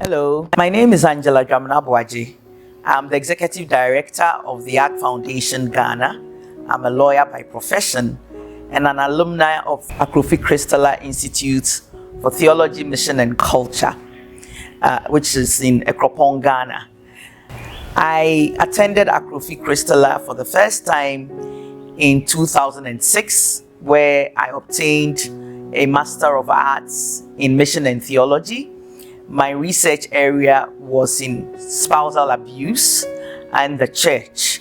Hello, my name is Dwamena. I'm the Executive Director of the Art Foundation Ghana. I'm a lawyer by profession and an alumni of Akrofi-Christaller Institute of Theology, Mission and Culture, which is in Akrofi, Ghana. I attended Akrofi-Christaller for the first time in 2006, where I obtained a Master of Arts in Mission and Theology. My research area was in spousal abuse and the church.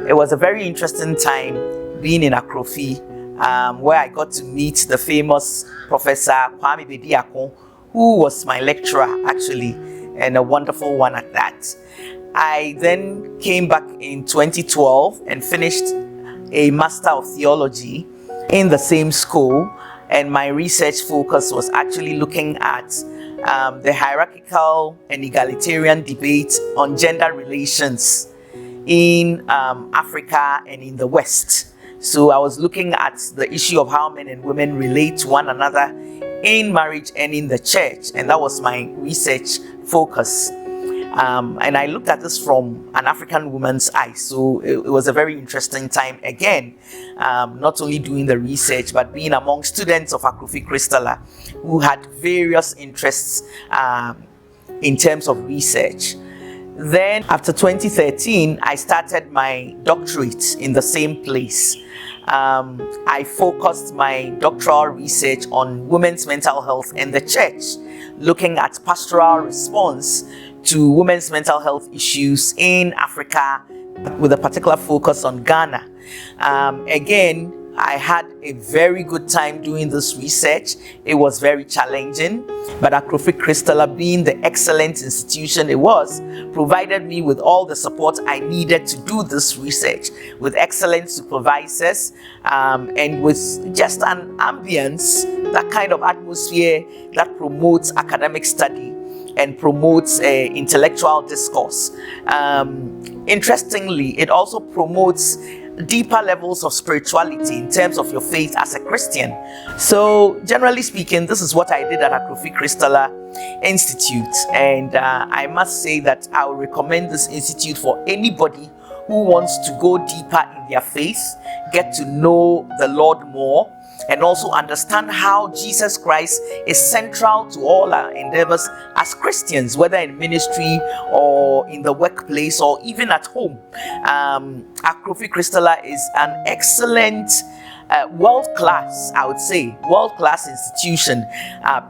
It was a very interesting time being in Akrofi, where I got to meet the famous Professor Kwame Bediako, who was my lecturer actually, and a wonderful one at that. I then came back in 2012 and finished a Master of Theology in the same school, and my research focus was actually looking at the hierarchical and egalitarian debate on gender relations in Africa and in the West. So I was looking at the issue of how men and women relate to one another in marriage and in the church, and that was my research focus. And I looked at this from an African woman's eye, so it was a very interesting time again, not only doing the research but being among students of Akrofi-Christaller who had various interests in terms of research. Then after 2013, I started my doctorate in the same place. I focused my doctoral research on women's mental health and the church, looking at pastoral response to women's mental health issues in Africa, with a particular focus on Ghana. Again, I had a very good time doing this research. It was very challenging, but Akrofi-Christaller, being the excellent institution it was, provided me with all the support I needed to do this research, with excellent supervisors and with just an ambience, that kind of atmosphere that promotes academic study and promotes intellectual discourse. Interestingly, it also promotes deeper levels of spirituality in terms of your faith as a Christian. So generally speaking, this is what I did at Akrofi-Christaller Institute, and I must say that I would recommend this institute for anybody who wants to go deeper in their faith, get to know the Lord more, and also understand how Jesus Christ is central to all our endeavors as Christians, whether in ministry or in the workplace or even at home. Akrofi-Christaller is an excellent world-class, I would say, world-class institution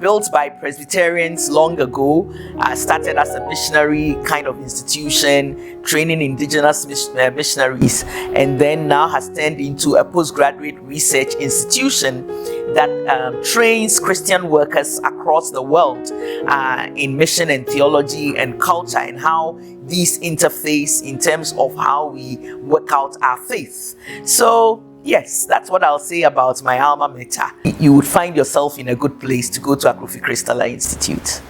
built by Presbyterians long ago, started as a missionary kind of institution, training indigenous missionaries, and then now has turned into a postgraduate research institution that trains Christian workers across the world in mission and theology and culture, and how these interface in terms of how we work out our faith. So yes, that's what I'll say about my alma mater. You would find yourself in a good place to go to Akrofi-Christaller Institute.